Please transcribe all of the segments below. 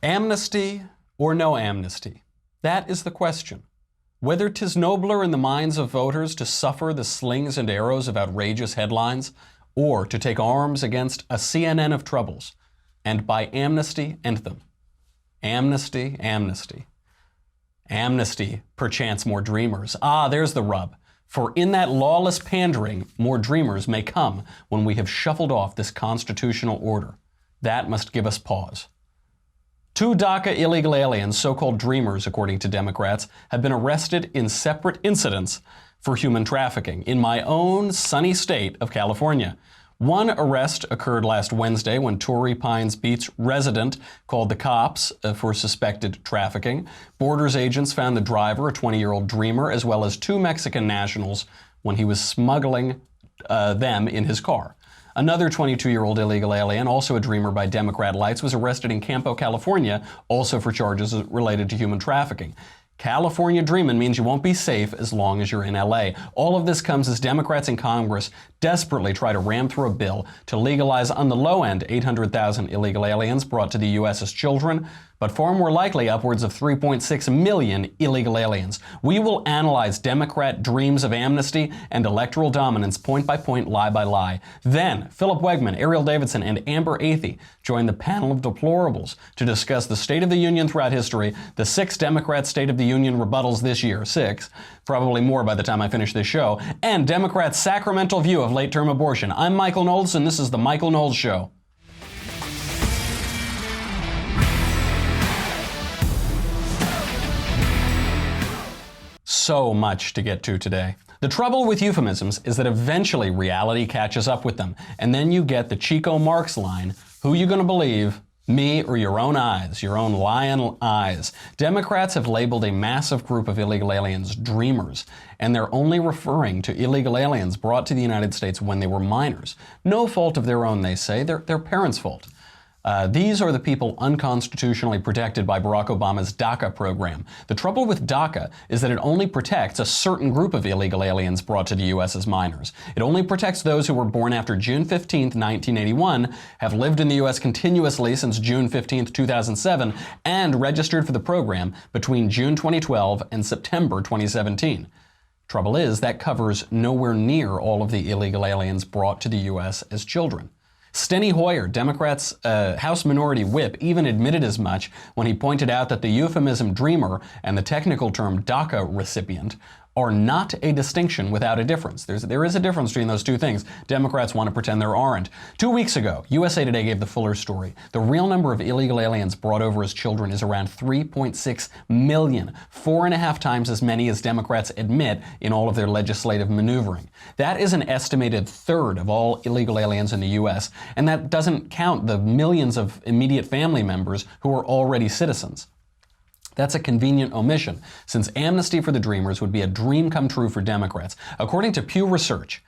Amnesty or no amnesty? That is the question. Whether 'tis nobler in the minds of voters to suffer the slings and arrows of outrageous headlines, or to take arms against a CNN of troubles, and by amnesty end them. Amnesty, amnesty. Amnesty, perchance more dreamers. Ah, there's the rub. For in that lawless pandering, more dreamers may come when we have shuffled off this constitutional order. That must give us pause. 2 DACA illegal aliens, so-called dreamers according to Democrats, have been arrested in separate incidents for human trafficking in my own sunny state of California. One arrest occurred last Wednesday when Torrey Pines Beach resident called the cops for suspected trafficking. Borders agents found the driver, a 20-year-old dreamer, as well as 2 Mexican nationals when he was smuggling them in his car. Another 22-year-old illegal alien, also a dreamer by Democrat lights, was arrested in Campo, California, also for charges related to human trafficking. California dreaming means you won't be safe as long as you're in LA. All of this comes as Democrats in Congress desperately try to ram through a bill to legalize on the low end 800,000 illegal aliens brought to the U.S. as children, but far more likely upwards of 3.6 million illegal aliens. We will analyze Democrat dreams of amnesty and electoral dominance point by point, lie by lie. Then, Philip Wegmann, Erielle Davidson, and Amber Athey join the Panel of Deplorables to discuss the State of the Union throughout history, the 6 Democrat State of the Union rebuttals this year, 6, probably more by the time I finish this show, and Democrats' sacramental view of late-term abortion. I'm Michael Knowles, and this is The Michael Knowles Show. So much to get to today. The trouble with euphemisms is that eventually reality catches up with them, and then you get the Chico Marx line, who you gonna believe, me or your own eyes, your own lion eyes? Democrats have labeled a massive group of illegal aliens dreamers, and they're only referring to illegal aliens brought to the United States when they were minors. No fault of their own, they say, their parents' fault. These are the people unconstitutionally protected by Barack Obama's DACA program. The trouble with DACA is that it only protects a certain group of illegal aliens brought to the U.S. as minors. It only protects those who were born after June 15, 1981, have lived in the U.S. continuously since June 15, 2007, and registered for the program between June 2012 and September 2017. Trouble is, that covers nowhere near all of the illegal aliens brought to the U.S. as children. Steny Hoyer, Democrats' House Minority Whip, even admitted as much when he pointed out that the euphemism dreamer and the technical term DACA recipient are not a distinction without a difference. There is a difference between those two things. Democrats want to pretend there aren't. 2 weeks ago, USA Today gave the fuller story. The real number of illegal aliens brought over as children is around 3.6 million, 4.5 times as many as Democrats admit in all of their legislative maneuvering. That is an estimated third of all illegal aliens in the U.S., and that doesn't count the millions of immediate family members who are already citizens. That's a convenient omission, since amnesty for the dreamers would be a dream come true for Democrats. According to Pew Research,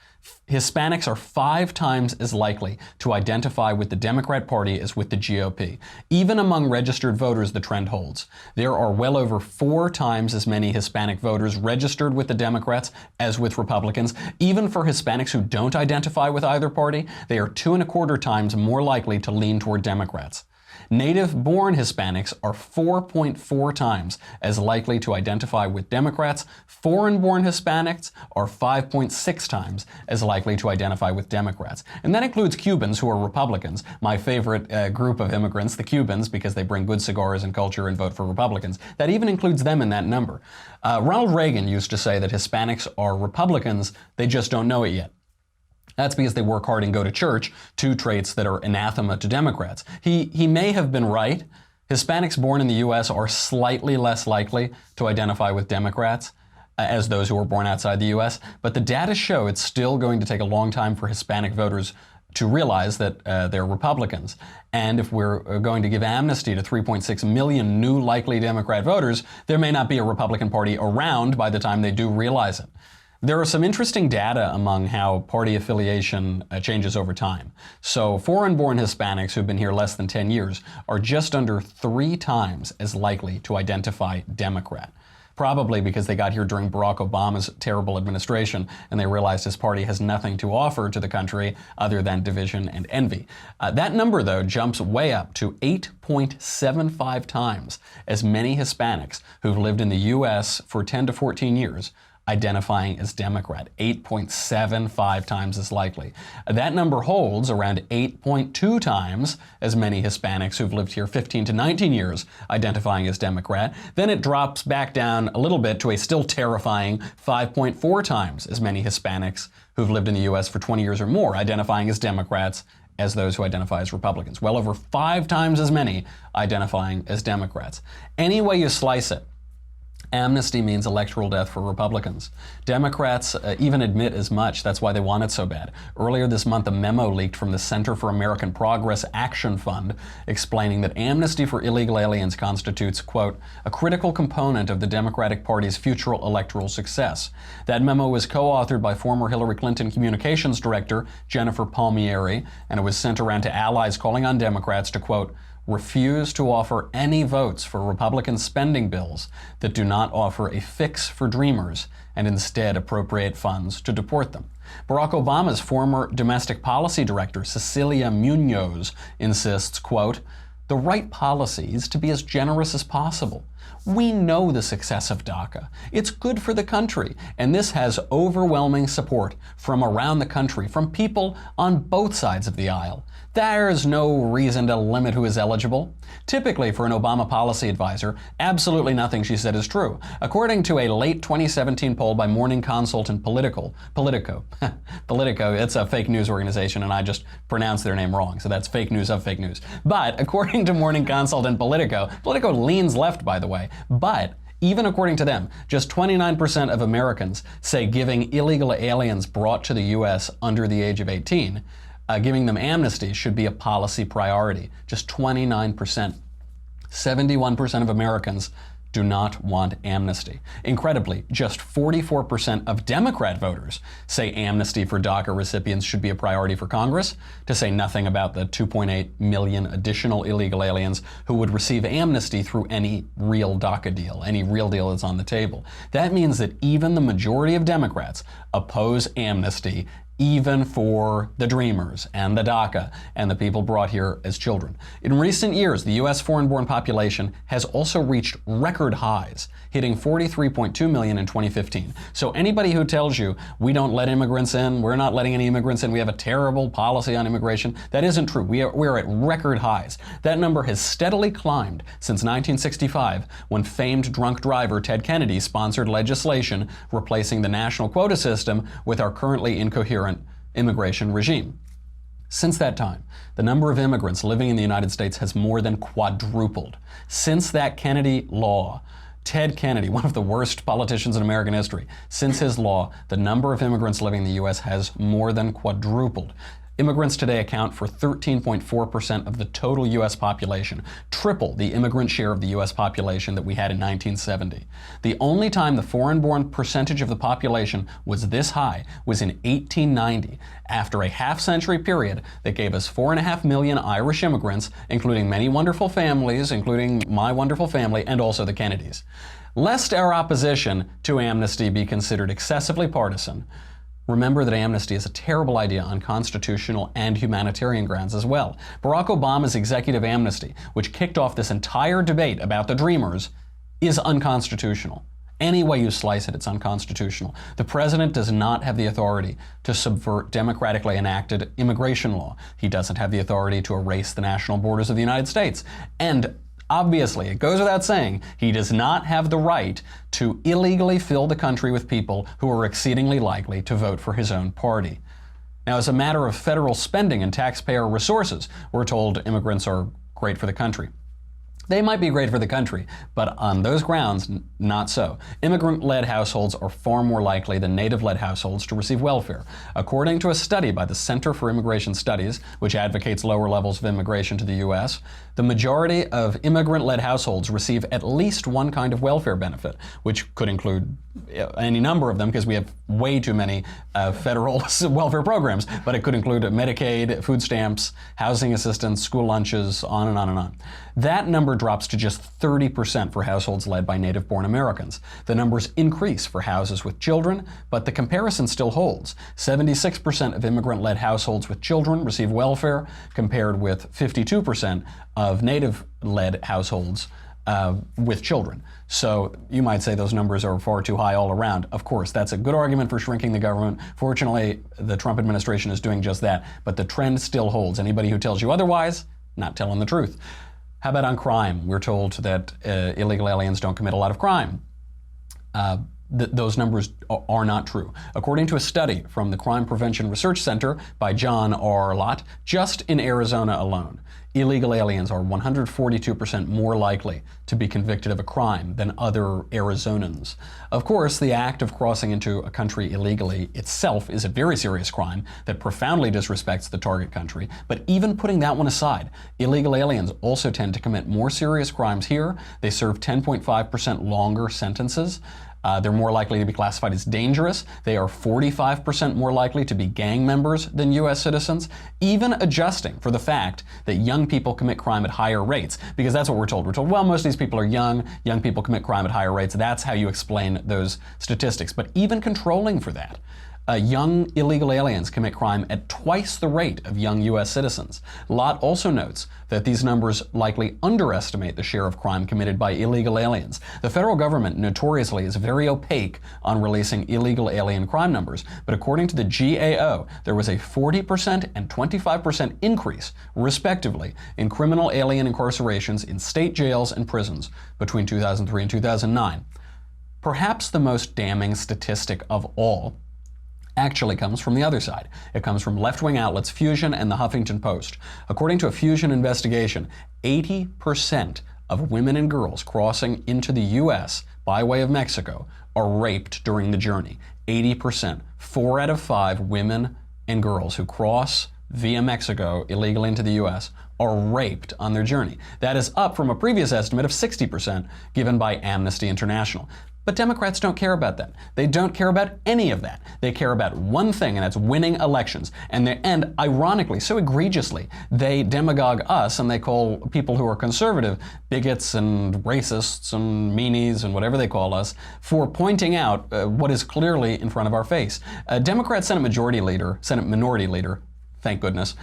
Hispanics are 5 times as likely to identify with the Democrat Party as with the GOP. Even among registered voters, the trend holds. There are well over 4 times as many Hispanic voters registered with the Democrats as with Republicans. Even for Hispanics who don't identify with either party, they are 2.25 times more likely to lean toward Democrats. Native-born Hispanics are 4.4 times as likely to identify with Democrats. Foreign-born Hispanics are 5.6 times as likely to identify with Democrats. And that includes Cubans, who are Republicans. My favorite group of immigrants, the Cubans, because they bring good cigars and culture and vote for Republicans. That even includes them in that number. Ronald Reagan used to say that Hispanics are Republicans, they just don't know it yet. That's because they work hard and go to church, 2 traits that are anathema to Democrats. He may have been right. Hispanics born in the U.S. are slightly less likely to identify with Democrats as those who are born outside the U.S., but the data show it's still going to take a long time for Hispanic voters to realize that they're Republicans. And if we're going to give amnesty to 3.6 million new likely Democrat voters, there may not be a Republican Party around by the time they do realize it. There are some interesting data among how party affiliation changes over time. So foreign-born Hispanics who've been here less than 10 years are just under 3 times as likely to identify Democrat. probably because they got here during Barack Obama's terrible administration and they realized his party has nothing to offer to the country other than division and envy. That number, though, jumps way up to 8.75 times as many Hispanics who've lived in the U.S. for 10 to 14 years identifying as Democrat, 8.75 times as likely. That number holds around 8.2 times as many Hispanics who've lived here 15 to 19 years identifying as Democrat. Then it drops back down a little bit to a still terrifying 5.4 times as many Hispanics who've lived in the U.S. for 20 years or more identifying as Democrats as those who identify as Republicans. Well over 5 times as many identifying as Democrats. Any way you slice it, amnesty means electoral death for Republicans. Democrats even admit as much. That's why they want it so bad. Earlier this month, a memo leaked from the Center for American Progress Action Fund explaining that amnesty for illegal aliens constitutes, quote, a critical component of the Democratic Party's future electoral success. That memo was co-authored by former Hillary Clinton Communications Director Jennifer Palmieri, and it was sent around to allies calling on Democrats to, quote, refuse to offer any votes for Republican spending bills that do not offer a fix for dreamers and instead appropriate funds to deport them. Barack Obama's former domestic policy director, Cecilia Munoz, insists, quote, the right policy is to be as generous as possible. We know the success of DACA. It's good for the country, and this has overwhelming support from around the country, from people on both sides of the aisle. There's no reason to limit who is eligible. Typically, for an Obama policy advisor, absolutely nothing she said is true. According to a late 2017 poll by morning consultant Politico, it's a fake news organization, and I just pronounced their name wrong, so that's fake news of fake news. But according to morning consultant Politico leans left, by the way, but even according to them, just 29% of Americans say giving illegal aliens brought to the U.S. under the age of 18, giving them amnesty should be a policy priority. Just 29%. 71% of Americans do not want amnesty. Incredibly, just 44% of Democrat voters say amnesty for DACA recipients should be a priority for Congress, to say nothing about the 2.8 million additional illegal aliens who would receive amnesty through any real DACA deal, any real deal that's on the table. That means that even the majority of Democrats oppose amnesty, even for the Dreamers and the DACA and the people brought here as children. In recent years, the U.S. foreign-born population has also reached record highs, hitting 43.2 million in 2015. So anybody who tells you we don't let immigrants in, we're not letting any immigrants in, we have a terrible policy on immigration, that isn't true. We're at record highs. That number has steadily climbed since 1965, when famed drunk driver Ted Kennedy sponsored legislation replacing the national quota system with our currently incoherent immigration regime. Since that time, the number of immigrants living in the United States has more than quadrupled. Since that Kennedy law, Ted Kennedy, one of the worst politicians in American history, since his law, the number of immigrants living in the U.S. has more than quadrupled. Immigrants today account for 13.4% of the total U.S. population, triple the immigrant share of the U.S. population that we had in 1970. The only time the foreign-born percentage of the population was this high was in 1890, after a half-century period that gave us 4.5 million Irish immigrants, including many wonderful families, including my wonderful family, and also the Kennedys. Lest our opposition to amnesty be considered excessively partisan, remember that amnesty is a terrible idea on constitutional and humanitarian grounds as well. Barack Obama's executive amnesty, which kicked off this entire debate about the Dreamers, is unconstitutional. Any way you slice it, it's unconstitutional. The president does not have the authority to subvert democratically enacted immigration law. He doesn't have the authority to erase the national borders of the United States. And obviously, it goes without saying, he does not have the right to illegally fill the country with people who are exceedingly likely to vote for his own party. Now, as a matter of federal spending and taxpayer resources, we're told immigrants are great for the country. They might be great for the country, but on those grounds, not so. Immigrant-led households are far more likely than native-led households to receive welfare. According to a study by the Center for Immigration Studies, which advocates lower levels of immigration to the U.S., the majority of immigrant-led households receive at least one kind of welfare benefit, which could include any number of them, because we have way too many federal welfare programs, but it could include Medicaid, food stamps, housing assistance, school lunches, on and on and on. That number number drops to just 30% for households led by native-born Americans. The numbers increase for houses with children, but the comparison still holds. 76% of immigrant-led households with children receive welfare, compared with 52% of native-led households with children. So you might say those numbers are far too high all around. Of course, that's a good argument for shrinking the government. Fortunately, the Trump administration is doing just that, but the trend still holds. Anybody who tells you otherwise, not telling the truth. How about on crime? We're told that illegal aliens don't commit a lot of crime. Those numbers are not true. According to a study from the Crime Prevention Research Center by John R. Lott, just in Arizona alone, illegal aliens are 142% more likely to be convicted of a crime than other Arizonans. Of course, the act of crossing into a country illegally itself is a very serious crime that profoundly disrespects the target country. But even putting that one aside, illegal aliens also tend to commit more serious crimes here. They serve 10.5% longer sentences. They're more likely to be classified as dangerous. They are 45% more likely to be gang members than U.S. citizens, even adjusting for the fact that young people commit crime at higher rates, because that's what we're told. We're told, well, most of these people are young people commit crime at higher rates. That's how you explain those statistics. But even controlling for that, young illegal aliens commit crime at twice the rate of young U.S. citizens. Lott also notes that these numbers likely underestimate the share of crime committed by illegal aliens. The federal government notoriously is very opaque on releasing illegal alien crime numbers, but according to the GAO, there was a 40% and 25% increase, respectively, in criminal alien incarcerations in state jails and prisons between 2003 and 2009. Perhaps the most damning statistic of all actually comes from the other side. It comes from left-wing outlets Fusion and the Huffington Post. According to a Fusion investigation, 80% of women and girls crossing into the U.S. by way of Mexico are raped during the journey. 80%. 4 out of 5 women and girls who cross via Mexico illegally into the U.S. are raped on their journey. That is up from a previous estimate of 60% given by Amnesty International. But Democrats don't care about that. They don't care about any of that. They care about one thing, and that's winning elections. And ironically, so egregiously, they demagogue us and they call people who are conservative bigots and racists and meanies and whatever they call us for pointing out what is clearly in front of our face. Democrat Senate Minority Leader, thank goodness,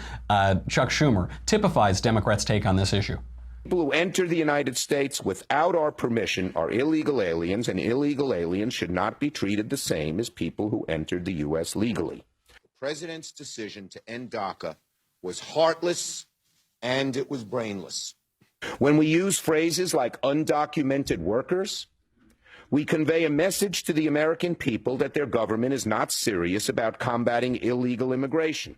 Chuck Schumer, typifies Democrats' take on this issue. People who enter the United States without our permission are illegal aliens, and illegal aliens should not be treated the same as people who entered the U.S. legally. The president's decision to end DACA was heartless and it was brainless. When we use phrases like undocumented workers, we convey a message to the American people that their government is not serious about combating illegal immigration.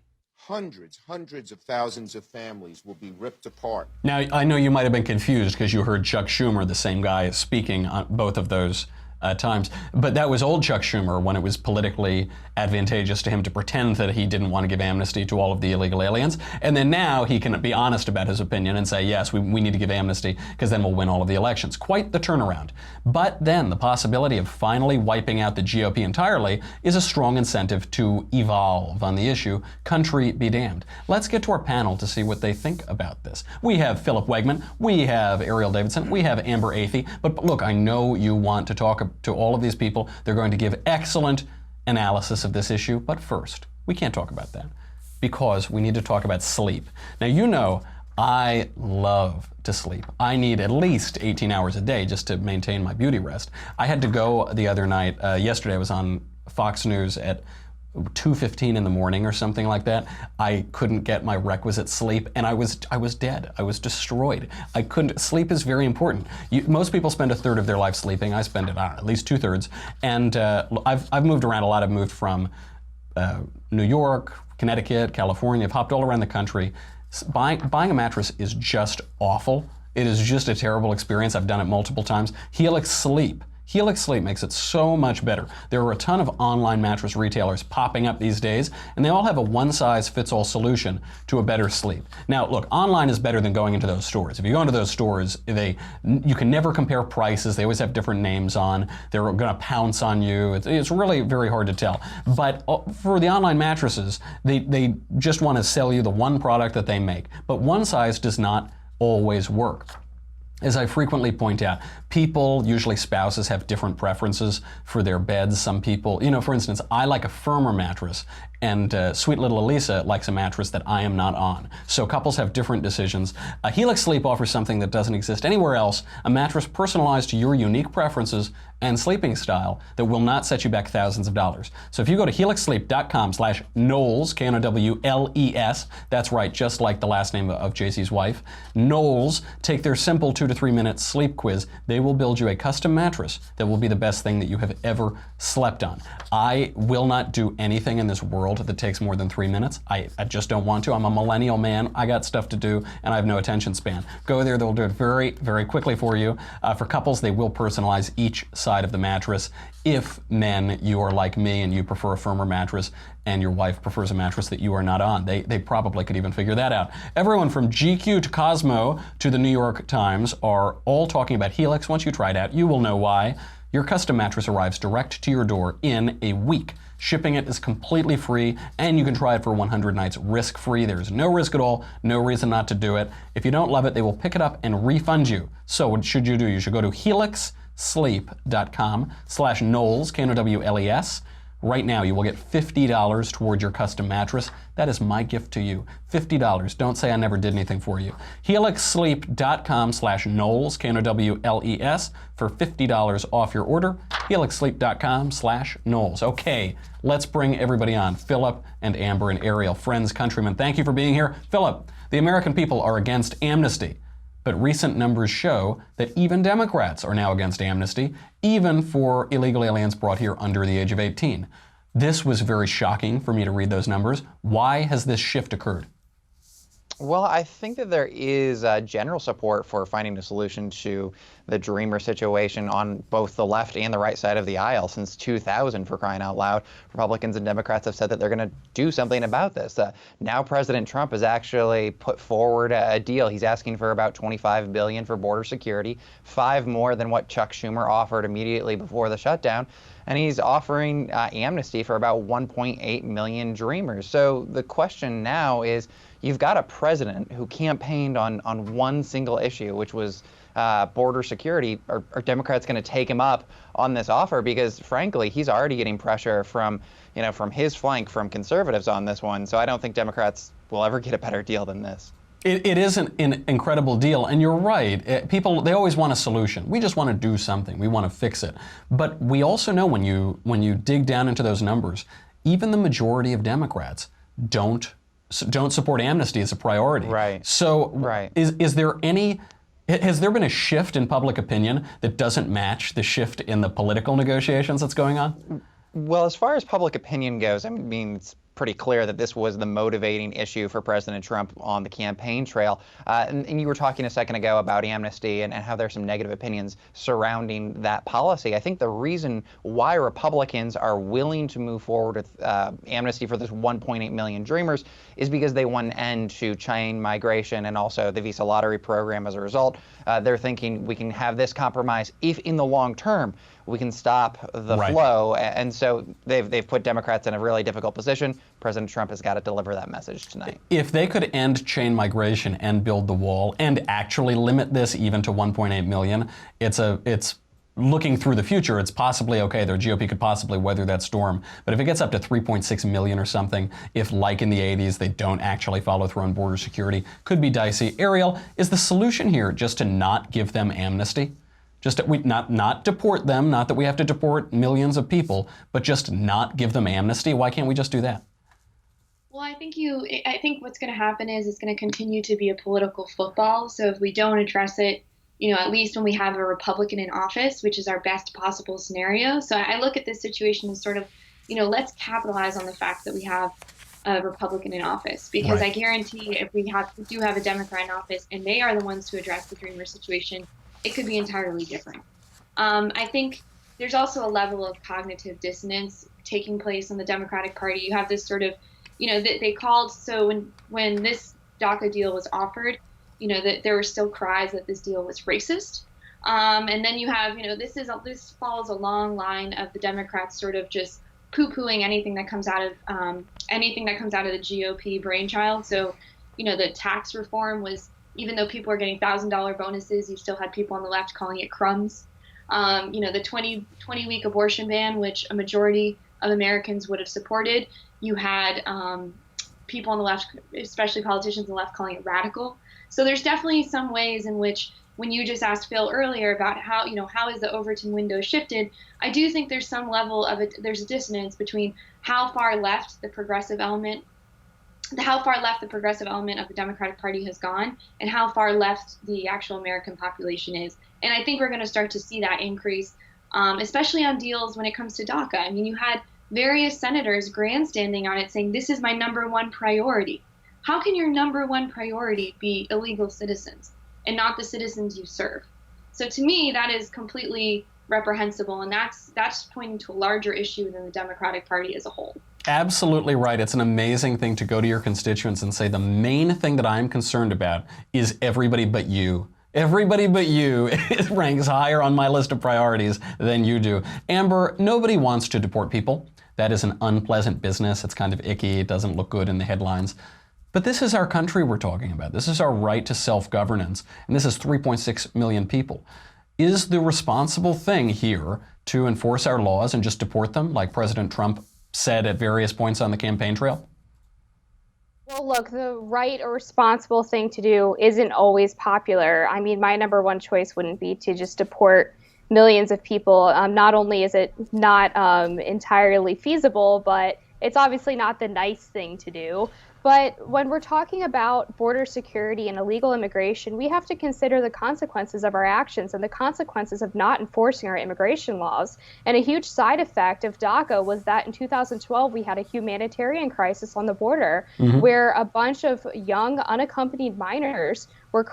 Hundreds of thousands of families will be ripped apart. Now, I know you might have been confused because you heard Chuck Schumer, the same guy, speaking on both of those times. But that was old Chuck Schumer when it was politically advantageous to him to pretend that he didn't want to give amnesty to all of the illegal aliens. And then now he can be honest about his opinion and say, yes, we need to give amnesty because then we'll win all of the elections. Quite the turnaround. But then the possibility of finally wiping out the GOP entirely is a strong incentive to evolve on the issue. Country be damned. Let's get to our panel to see what they think about this. We have Philip Wegmann, we have Erielle Davidson, we have Amber Athey. But look, I know you want to talk to all of these people. They're going to give excellent analysis of this issue. But first, we can't talk about that because we need to talk about sleep. Now, you know, I love to sleep. I need at least 18 hours a day just to maintain my beauty rest. I had to go the other night, yesterday I was on Fox News at 2:15 in the morning or something like that. I couldn't get my requisite sleep and I was dead. I was destroyed. I couldn't. Sleep is very important. Most people spend a third of their life sleeping. I spend it at least 2/3. And I've moved around a lot. I've moved from New York, Connecticut, California. I've hopped all around the country. Buying a mattress is just awful. It is just a terrible experience. I've done it multiple times. Helix Sleep makes it so much better. There are a ton of online mattress retailers popping up these days, and they all have a one-size-fits-all solution to a better sleep. Now, look, online is better than going into those stores. If you go into those stores, you can never compare prices. They always have different names on. They're going to pounce on you. It's really very hard to tell. But for the online mattresses, they just want to sell you the one product that they make. But one size does not always work. As I frequently point out, people, usually spouses, have different preferences for their beds. Some people, for instance, I like a firmer mattress, and sweet little Elisa likes a mattress that I am not on. So couples have different decisions. Helix Sleep offers something that doesn't exist anywhere else, a mattress personalized to your unique preferences and sleeping style that will not set you back thousands of dollars. So if you go to helixsleep.com/Knowles, Knowles, that's right, just like the last name of JC's wife, Knowles, take their simple 2 to 3 minute sleep quiz. They will build you a custom mattress that will be the best thing that you have ever slept on. I will not do anything in this world that takes more than 3 minutes. I just don't want to. I'm a millennial man. I got stuff to do, and I have no attention span. Go there. They'll do it very, very quickly for you. For couples, they will personalize each side of the mattress. If, men, you are like me and you prefer a firmer mattress and your wife prefers a mattress that you are not on, they probably could even figure that out. Everyone from GQ to Cosmo to the New York Times are all talking about Helix. Once you try it out, you will know why. Your custom mattress arrives direct to your door in a week. Shipping it is completely free, and you can try it for 100 nights risk-free. There's no risk at all, no reason not to do it. If you don't love it, they will pick it up and refund you. So what should you do? You should go to helixsleep.com/Knowles, Knowles. Right now, you will get $50 toward your custom mattress. That is my gift to you. $50. Don't say I never did anything for you. helixsleep.com/Knowles, Knowles, for $50 off your order. helixsleep.com/Knowles. Okay, let's bring everybody on. Philip and Amber and Erielle, friends, countrymen, thank you for being here. Philip, the American people are against amnesty. But recent numbers show that even Democrats are now against amnesty, even for illegal aliens brought here under the age of 18. This was very shocking for me to read those numbers. Why has this shift occurred? Well, I think that there is general support for finding a solution to the Dreamer situation on both the left and the right side of the aisle. Since 2000, for crying out loud, Republicans and Democrats have said that they're going to do something about this. Now President Trump has actually put forward a deal. He's asking for about $25 billion for border security, 5 more than what Chuck Schumer offered immediately before the shutdown. And he's offering amnesty for about 1.8 million Dreamers. So the question now is, you've got a president who campaigned on one single issue, which was border security. Are Democrats going to take him up on this offer? Because frankly, he's already getting pressure from his flank, from conservatives on this one. So I don't think Democrats will ever get a better deal than this. It is an incredible deal, and you're right. People, they always want a solution. We just want to do something. We want to fix it. But we also know when you dig down into those numbers, even the majority of Democrats don't support amnesty as a priority. Right. So right. Has there been a shift in public opinion that doesn't match the shift in the political negotiations that's going on? Well, as far as public opinion goes, I mean, it's pretty clear that this was the motivating issue for President Trump on the campaign trail. And you were talking a second ago about amnesty and how there's some negative opinions surrounding that policy. I think the reason why Republicans are willing to move forward with amnesty for this 1.8 million Dreamers is because they want an end to chain migration and also the visa lottery program as a result. They're thinking we can have this compromise if in the long term we can stop the flow. And so they've put Democrats in a really difficult position. President Trump has got to deliver that message tonight. If they could end chain migration and build the wall and actually limit this even to 1.8 million, it's looking through the future, it's possibly okay. The GOP could possibly weather that storm. But if it gets up to 3.6 million or something, if like in the 80s, they don't actually follow through on border security, could be dicey. Erielle, is the solution here just to not give them amnesty? Just not deport them, not that we have to deport millions of people, but just not give them amnesty? Why can't we just do that? Well, I think what's going to happen is it's going to continue to be a political football. So if we don't address it, at least when we have a Republican in office, which is our best possible scenario. So I look at this situation as sort of, let's capitalize on the fact that we have a Republican in office, because I guarantee if we do have a Democrat in office and they are the ones to address the Dreamer situation, it could be entirely different. I think there's also a level of cognitive dissonance taking place in the Democratic Party. You have this sort of, they called, so when this DACA deal was offered, that there were still cries that this deal was racist. And then you have, this follows a long line of the Democrats sort of just poo-pooing anything that comes out of the GOP brainchild. So, the tax reform was Even though people are getting $1,000 bonuses, you still had people on the left calling it crumbs. The 20-week abortion ban, which a majority of Americans would have supported, you had people on the left, especially politicians on the left, calling it radical. So there's definitely some ways in which, when you just asked Phil earlier about how is the Overton window shifted, I do think there's some level of there's a dissonance between how far left the progressive element of the Democratic Party has gone and how far left the actual American population is. And I think we're going to start to see that increase, especially on deals when it comes to DACA. I mean, you had various senators grandstanding on it saying, this is my number one priority. How can your number one priority be illegal citizens and not the citizens you serve? So to me, that is completely reprehensible, and that's pointing to a larger issue than the Democratic Party as a whole. Absolutely right. It's an amazing thing to go to your constituents and say, the main thing that I'm concerned about is everybody but you. Everybody but you ranks higher on my list of priorities than you do. Amber, nobody wants to deport people. That is an unpleasant business. It's kind of icky. It doesn't look good in the headlines. But this is our country we're talking about. This is our right to self-governance. And this is 3.6 million people. Is the responsible thing here to enforce our laws and just deport them, like President Trump said at various points on the campaign trail? Well, look, the right or responsible thing to do isn't always popular. I mean, my number one choice wouldn't be to just deport millions of people. Not only is it not entirely feasible, but it's obviously not the nice thing to do. But when we're talking about border security and illegal immigration, we have to consider the consequences of our actions and the consequences of not enforcing our immigration laws. And a huge side effect of DACA was that in 2012, we had a humanitarian crisis on the border where a bunch of young, unaccompanied minors were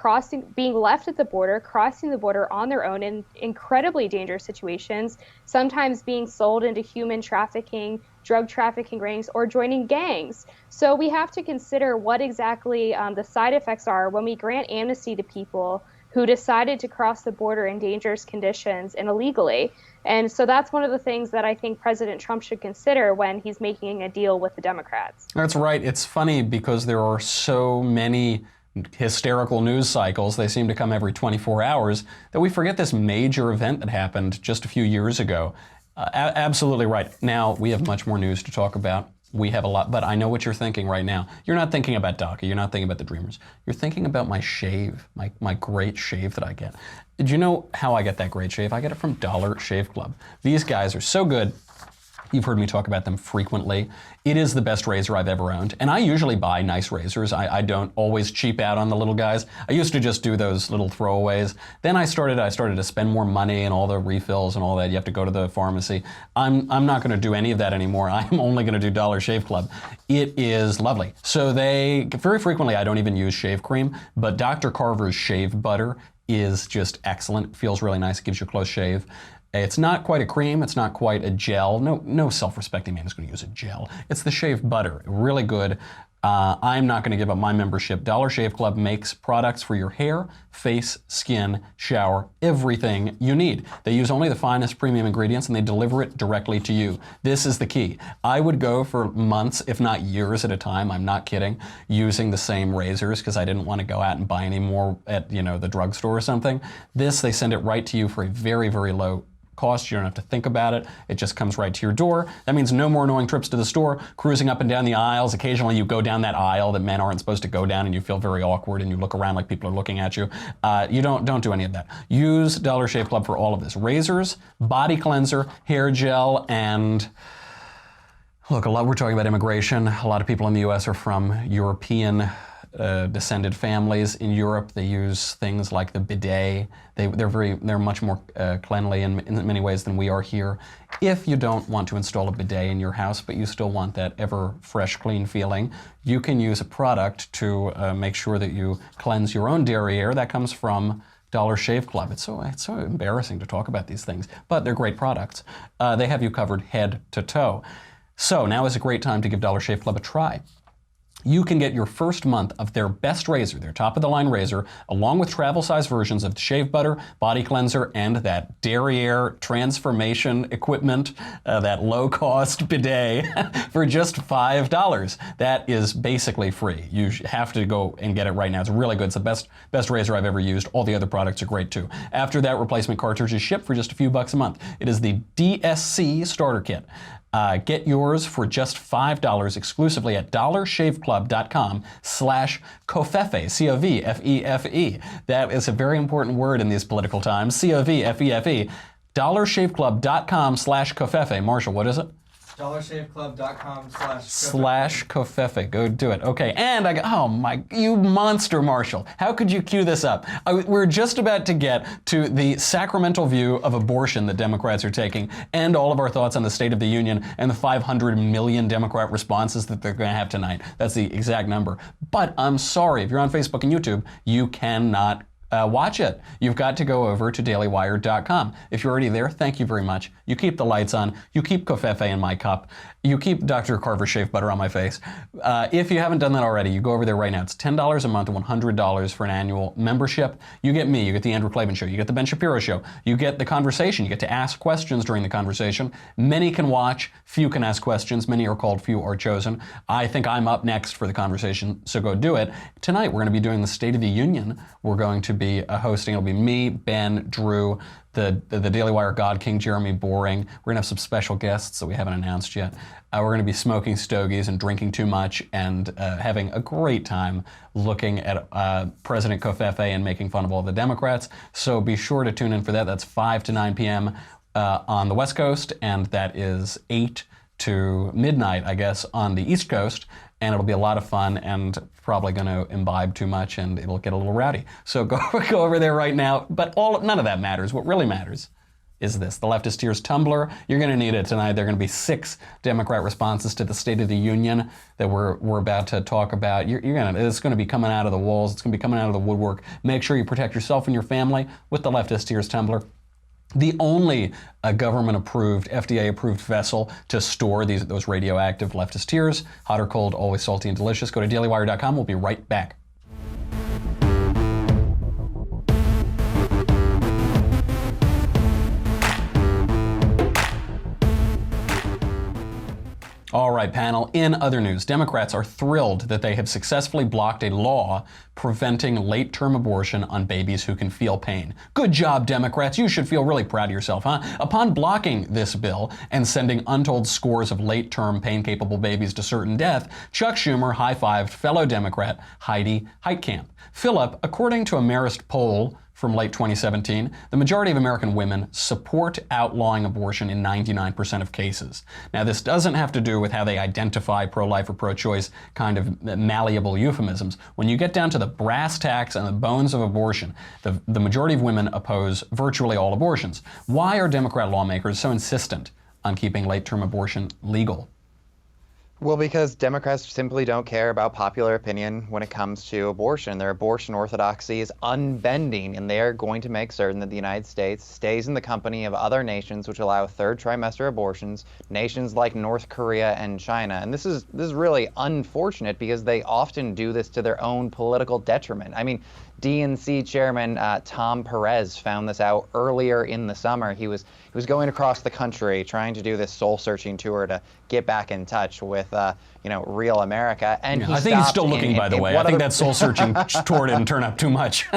being left at the border, crossing the border on their own in incredibly dangerous situations, sometimes being sold into human trafficking, drug trafficking rings, or joining gangs. So we have to consider what exactly the side effects are when we grant amnesty to people who decided to cross the border in dangerous conditions and illegally. And so that's one of the things that I think President Trump should consider when he's making a deal with the Democrats. That's right. It's funny because there are so many hysterical news cycles, they seem to come every 24 hours, that we forget this major event that happened just a few years ago. Absolutely right. Now, we have much more news to talk about. We have a lot, but I know what you're thinking right now. You're not thinking about DACA. You're not thinking about the Dreamers. You're thinking about my shave, my great shave that I get. Did you know how I get that great shave? I get it from Dollar Shave Club. These guys are so good. You've heard me talk about them frequently. It is the best razor I've ever owned. And I usually buy nice razors. I don't always cheap out on the little guys. I used to just do those little throwaways. Then I started to spend more money and all the refills and all that. You have to go to the pharmacy. I'm not going to do any of that anymore. I'm only going to do Dollar Shave Club. It is lovely. So very frequently, I don't even use shave cream, but Dr. Carver's shave butter is just excellent. It feels really nice. It gives you a close shave. It's not quite a cream. It's not quite a gel. No self-respecting man is going to use a gel. It's the shave butter. Really good. I'm not going to give up my membership. Dollar Shave Club makes products for your hair, face, skin, shower, everything you need. They use only the finest premium ingredients and they deliver it directly to you. This is the key. I would go for months, if not years at a time, I'm not kidding, using the same razors because I didn't want to go out and buy any more at the drugstore or something. This, they send it right to you for a very, very low cost. You don't have to think about it. It just comes right to your door. That means no more annoying trips to the store, cruising up and down the aisles. Occasionally you go down that aisle that men aren't supposed to go down and you feel very awkward and you look around like people are looking at you. You don't do any of that. Use Dollar Shave Club for all of this. Razors, body cleanser, hair gel, and look, we're talking about immigration. A lot of people in the U.S. are from European descended families. In Europe, they use things like the bidet. They're much more cleanly in many ways than we are here. If you don't want to install a bidet in your house, but you still want that ever fresh, clean feeling, you can use a product to make sure that you cleanse your own derriere. That comes from Dollar Shave Club. It's so embarrassing to talk about these things, but they're great products. They have you covered head to toe. So now is a great time to give Dollar Shave Club a try. you can get your first month of their best razor, their top-of-the-line razor, along with travel-size versions of shave butter, body cleanser, and that derriere transformation equipment, that low-cost bidet, for just $5. That is basically free. You have to go and get it right now. It's really good. It's the best razor I've ever used. All the other products are great too. After that, replacement cartridges ship for just a few bucks a month. It is the DSC Starter Kit. Get yours for just $5 exclusively at dollarshaveclub.com/covfefe, C-O-V-F-E-F-E. That is a very important word in these political times, C-O-V-F-E-F-E. dollarshaveclub.com/covfefe. Marshall, what is it? dollarshaveclub.com/covfefe. Go do it. Okay, and oh my, you monster, Marshall. How could you cue this up? We're just about to get to the sacramental view of abortion that Democrats are taking, and all of our thoughts on the State of the Union and the 500 million Democrat responses that they're going to have tonight. That's the exact number. But I'm sorry, if you're on Facebook and YouTube, you cannot watch it. You've got to go over to dailywire.com. If you're already there, thank you very much. You keep the lights on. You keep Covfefe in my cup. You keep Dr. Carver shave butter on my face. If you haven't done that already, you go over there right now. It's $10 a month and $100 for an annual membership. You get me. You get the Andrew Klavan Show. You get the Ben Shapiro Show. You get the conversation. You get to ask questions during the conversation. Many can watch. Few can ask questions. Many are called. Few are chosen. I think I'm up next for the conversation, so go do it. Tonight, we're going to be doing the State of the Union. We're going to be hosting. It'll be me, Ben, Drew, the Daily Wire God King, Jeremy Boring. We're going to have some special guests that we haven't announced yet. We're going to be smoking stogies and drinking too much and having a great time looking at President Covfefe and making fun of all the Democrats. So be sure to tune in for that. That's 5 to 9 p.m. On the West Coast, and that is 8 to midnight, I guess, on the East Coast. And it'll be a lot of fun and probably going to imbibe too much and it'll get a little rowdy. So go over there right now. But none of that matters. What really matters is this, the Leftist Tears Tumblr. You're going to need it tonight. There are going to be 6 Democrat responses to the State of the Union that we're about to talk about. It's going to be coming out of the walls. It's going to be coming out of the woodwork. Make sure you protect yourself and your family with the Leftist Tears Tumblr. The only government-approved, FDA-approved vessel to store those radioactive leftist tears. Hot or cold, always salty and delicious. Go to dailywire.com. We'll be right back. All right, panel. In other news, Democrats are thrilled that they have successfully blocked a law preventing late-term abortion on babies who can feel pain. Good job, Democrats. You should feel really proud of yourself, huh? Upon blocking this bill and sending untold scores of late-term pain-capable babies to certain death, Chuck Schumer high-fived fellow Democrat Heidi Heitkamp. Philip, according to a Marist poll from late 2017, the majority of American women support outlawing abortion in 99% of cases. Now, this doesn't have to do with how they identify pro-life or pro-choice kind of malleable euphemisms. When you get down to the brass tacks and the bones of abortion, the majority of women oppose virtually all abortions. Why are Democrat lawmakers so insistent on keeping late-term abortion legal? Well, because Democrats simply don't care about popular opinion when it comes to abortion. Their abortion orthodoxy is unbending, and they are going to make certain that the United States stays in the company of other nations which allow third trimester abortions, nations like North Korea and China. And this is really unfortunate because they often do this to their own political detriment. I mean, DNC chairman Tom Perez found this out earlier in the summer. He was going across the country trying to do this soul-searching tour to get back in touch with real America. And I think he's still looking, by the way. I think that soul-searching tour didn't turn up too much.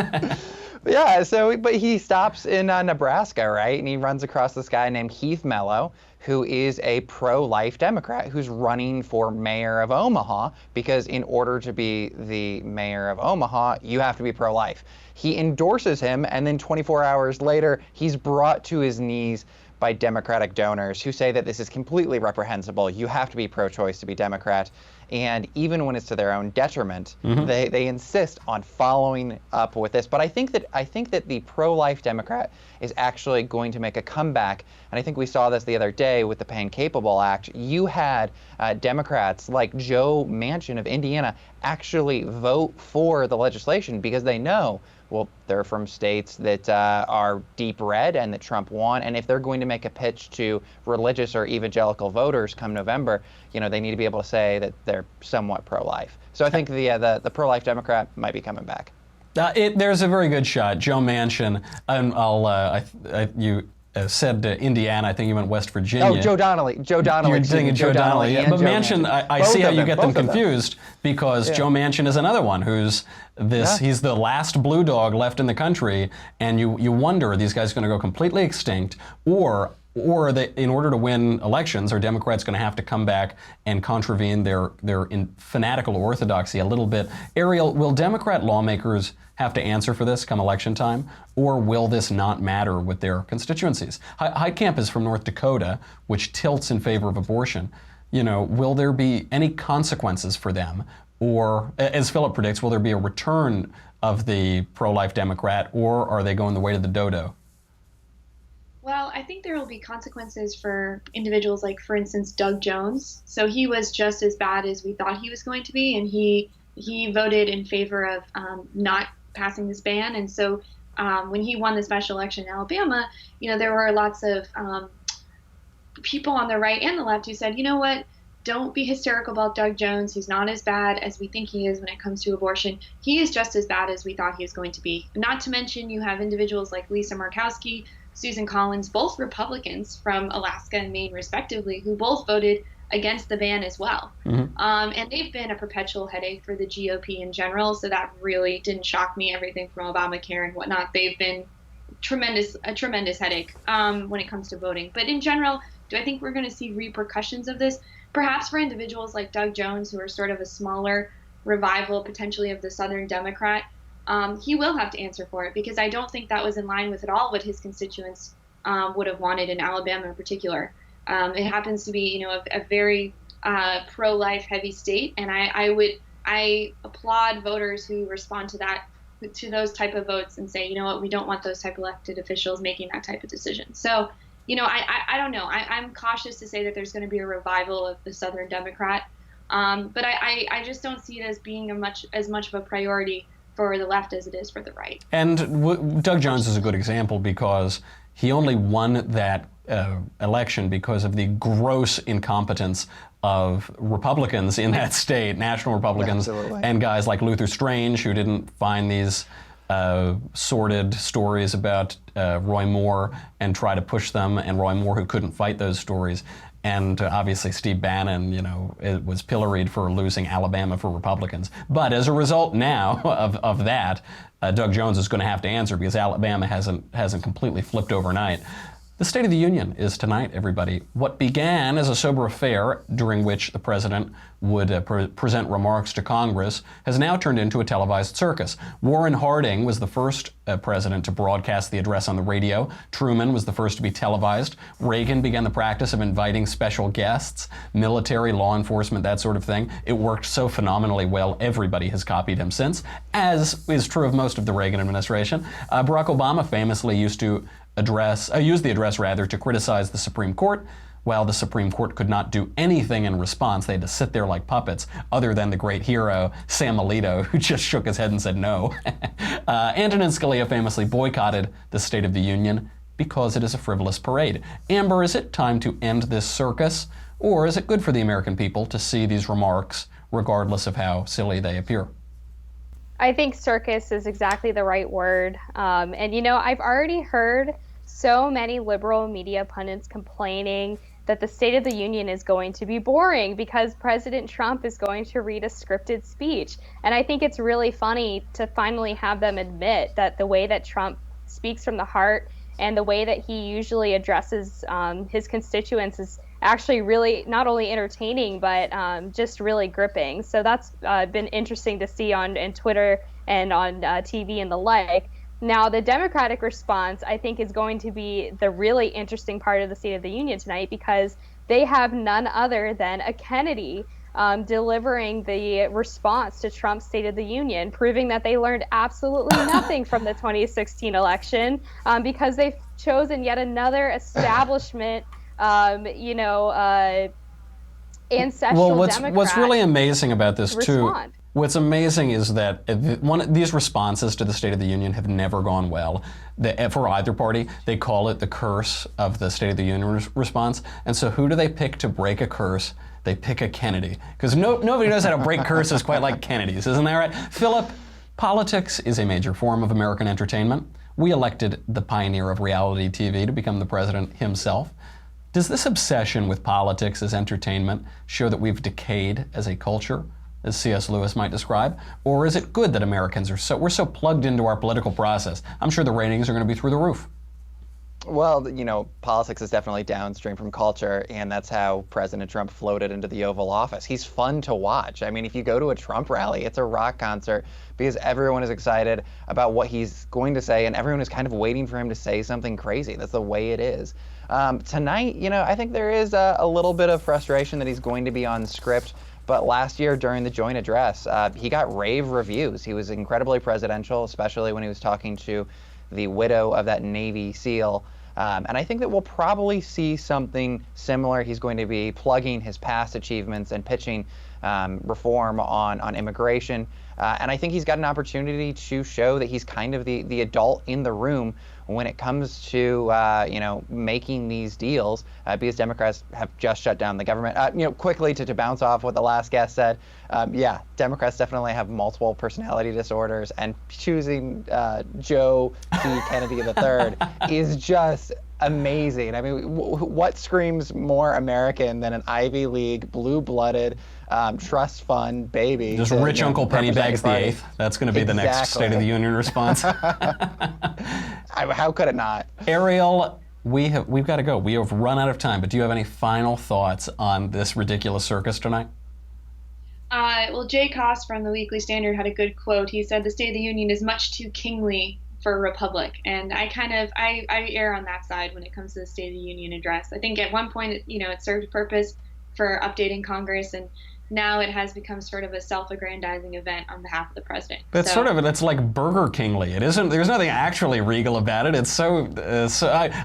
Yeah, but he stops in Nebraska, right? And he runs across this guy named Heath Mello, who is a pro-life Democrat who's running for mayor of Omaha, because in order to be the mayor of Omaha, you have to be pro-life. He endorses him, and then 24 hours later, he's brought to his knees by Democratic donors who say that this is completely reprehensible. You have to be pro-choice to be Democrat. And even when it's to their own detriment, they insist on following up with this. But I think that the pro-life Democrat is actually going to make a comeback. And I think we saw this the other day with the Pain Capable Act. You had Democrats like Joe Manchin of Indiana actually vote for the legislation because they know, well, they're from states that are deep red and that Trump won. And if they're going to make a pitch to religious or evangelical voters come November, they need to be able to say that they're somewhat pro-life. So I think the pro-life Democrat might be coming back. There's a very good shot. Joe Manchin, and you said Indiana. I think you meant West Virginia. Oh, Joe Donnelly. You're thinking Joe Donnelly. Yeah. But Manchin, I see how you get them confused because Joe Manchin is another one who's he's the last blue dog left in the country, and you wonder, are these guys going to go completely extinct, or in order to win elections, are Democrats going to have to come back and contravene their fanatical orthodoxy a little bit? Erielle, will Democrat lawmakers have to answer for this come election time, or will this not matter with their constituencies? Heitkamp is from North Dakota, which tilts in favor of abortion. Will there be any consequences for them? Or, as Philip predicts, will there be a return of the pro-life Democrat, or are they going the way of the dodo? Well, I think there will be consequences for individuals like, for instance, Doug Jones. So he was just as bad as we thought he was going to be, and he voted in favor of not passing this ban. And so when he won the special election in Alabama, there were lots of people on the right and the left who said, you know what, don't be hysterical about Doug Jones. He's not as bad as we think he is when it comes to abortion. He is just as bad as we thought he was going to be. Not to mention you have individuals like Lisa Murkowski, Susan Collins, both Republicans from Alaska and Maine respectively, who both voted against the ban as well. Mm-hmm. And they've been a perpetual headache for the GOP in general, so that really didn't shock me. Everything from Obamacare and whatnot, they've been a tremendous headache when it comes to voting. But in general, do I think we're going to see repercussions of this? Perhaps for individuals like Doug Jones, who are sort of a smaller revival potentially of the Southern Democrat, he will have to answer for it, because I don't think that was in line with at all what his constituents would have wanted in Alabama in particular. It happens to be, a very pro-life heavy state, and I applaud voters who respond to those type of votes and say, you know what, we don't want those type of elected officials making that type of decision. So, I don't know. I'm cautious to say that there's going to be a revival of the Southern Democrat, but I just don't see it as being as much of a priority for the left as it is for the right. And Doug Jones is a good example because he only won that election because of the gross incompetence of Republicans in that state, national Republicans, and guys like Luther Strange, who didn't find these sordid stories about Roy Moore and try to push them, and Roy Moore, who couldn't fight those stories. And obviously Steve Bannon, it was pilloried for losing Alabama for Republicans. But as a result now of that, Doug Jones is going to have to answer, because Alabama hasn't completely flipped overnight. The State of the Union is tonight, everybody. What began as a sober affair during which the president would present remarks to Congress has now turned into a televised circus. Warren Harding was the first president to broadcast the address on the radio. Truman was the first to be televised. Reagan began the practice of inviting special guests, military, law enforcement, that sort of thing. It worked so phenomenally well, everybody has copied him since, as is true of most of the Reagan administration. Barack Obama famously used the address to criticize the Supreme Court. While the Supreme Court could not do anything in response, they had to sit there like puppets, other than the great hero, Sam Alito, who just shook his head and said no. Antonin Scalia famously boycotted the State of the Union because it is a frivolous parade. Amber, is it time to end this circus, or is it good for the American people to see these remarks, regardless of how silly they appear? I think circus is exactly the right word. And I've already heard so many liberal media pundits complaining that the State of the Union is going to be boring because President Trump is going to read a scripted speech. And I think it's really funny to finally have them admit that the way that Trump speaks from the heart and the way that he usually addresses his constituents is actually really not only entertaining, but just really gripping. So that's been interesting to see on Twitter and on TV and the like. Now, the Democratic response, I think, is going to be the really interesting part of the State of the Union tonight, because they have none other than a Kennedy delivering the response to Trump's State of the Union, proving that they learned absolutely nothing from the 2016 election, because they've chosen yet another establishment, ancestral well, Democrat. What's really amazing about this, too, What's amazing is that these responses to the State of the Union have never gone well. For either party, they call it the curse of the State of the Union response. And so who do they pick to break a curse? They pick a Kennedy. Because nobody knows how to break curses quite like Kennedy's, isn't that right? Philip, politics is a major form of American entertainment. We elected the pioneer of reality TV to become the president himself. Does this obsession with politics as entertainment show that we've decayed as a culture, as C.S. Lewis might describe? Or is it good that Americans we're so plugged into our political process? I'm sure the ratings are going to be through the roof. Well, politics is definitely downstream from culture, and that's how President Trump floated into the Oval Office. He's fun to watch. I mean, if you go to a Trump rally, it's a rock concert because everyone is excited about what he's going to say, and everyone is kind of waiting for him to say something crazy. That's the way it is. Tonight, I think there is a little bit of frustration that he's going to be on script. But last year during the joint address, he got rave reviews. He was incredibly presidential, especially when he was talking to the widow of that Navy SEAL. And I think that we'll probably see something similar. He's going to be plugging his past achievements and pitching reform on immigration. And I think he's got an opportunity to show that he's kind of the adult in the room when it comes to making these deals, because Democrats have just shut down the government. Quickly to bounce off what the last guest said, Democrats definitely have multiple personality disorders, and choosing Joe P. Kennedy III is just amazing. I mean, what screams more American than an Ivy League, blue-blooded, trust fund baby? Just rich Uncle Pennybags the Eighth. That's going to be the next State of the Union response. How could it not? Erielle, we've got to go. We have run out of time, but do you have any final thoughts on this ridiculous circus tonight? Well, Jay Koss from the Weekly Standard had a good quote. He said, "The State of the Union is much too kingly for a republic," and I err on that side when it comes to the State of the Union address. I think at one point, it served a purpose for updating Congress, and now it has become sort of a self-aggrandizing event on behalf of the president. It's like Burger Kingly. It isn't. There's nothing actually regal about it. It's so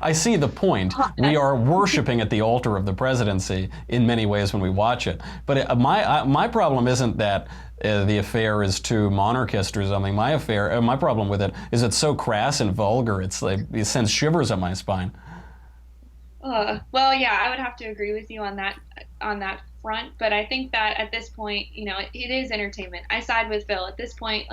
I see the point. We are worshiping at the altar of the presidency in many ways when we watch it. But my problem isn't that the affair is too monarchist or something. My problem with it is it's so crass and vulgar. It sends shivers up my spine. Well, yeah, I would have to agree with you on that front, but I think that at this point, it is entertainment. I side with Phil. At this point,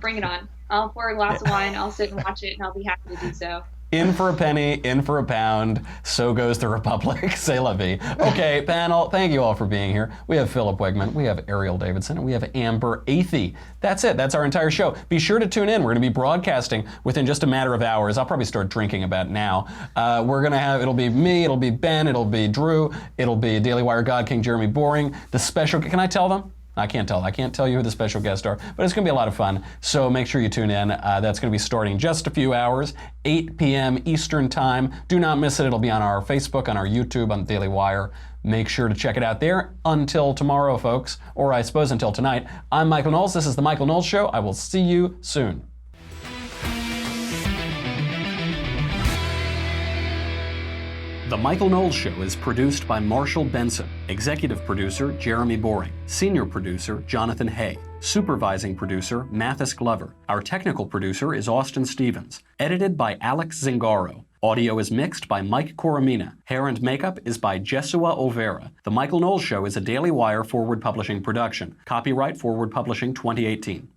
bring it on. I'll pour a glass of wine, I'll sit and watch it, and I'll be happy to do so. In for a penny, in for a pound, so goes the Republic. C'est la vie. Okay, panel, thank you all for being here. We have Philip Wegmann, we have Erielle Davidson, and we have Amber Athey. That's it. That's our entire show. Be sure to tune in. We're going to be broadcasting within just a matter of hours. I'll probably start drinking about now. It'll be me, it'll be Ben, it'll be Drew, it'll be Daily Wire God King Jeremy Boring. The special, can I tell them? I can't tell you who the special guests are, but it's going to be a lot of fun. So make sure you tune in. That's going to be starting just a few hours, 8 p.m. Eastern Time. Do not miss it. It'll be on our Facebook, on our YouTube, on the Daily Wire. Make sure to check it out there. Until tomorrow, folks, or I suppose until tonight, I'm Michael Knowles. This is The Michael Knowles Show. I will see you soon. The Michael Knowles Show is produced by Marshall Benson, executive producer Jeremy Boring, senior producer Jonathan Hay, supervising producer Mathis Glover. Our technical producer is Austin Stevens, edited by Alex Zingaro. Audio is mixed by Mike Coromina. Hair and makeup is by Jesua Olvera. The Michael Knowles Show is a Daily Wire Forward Publishing production. Copyright Forward Publishing 2018.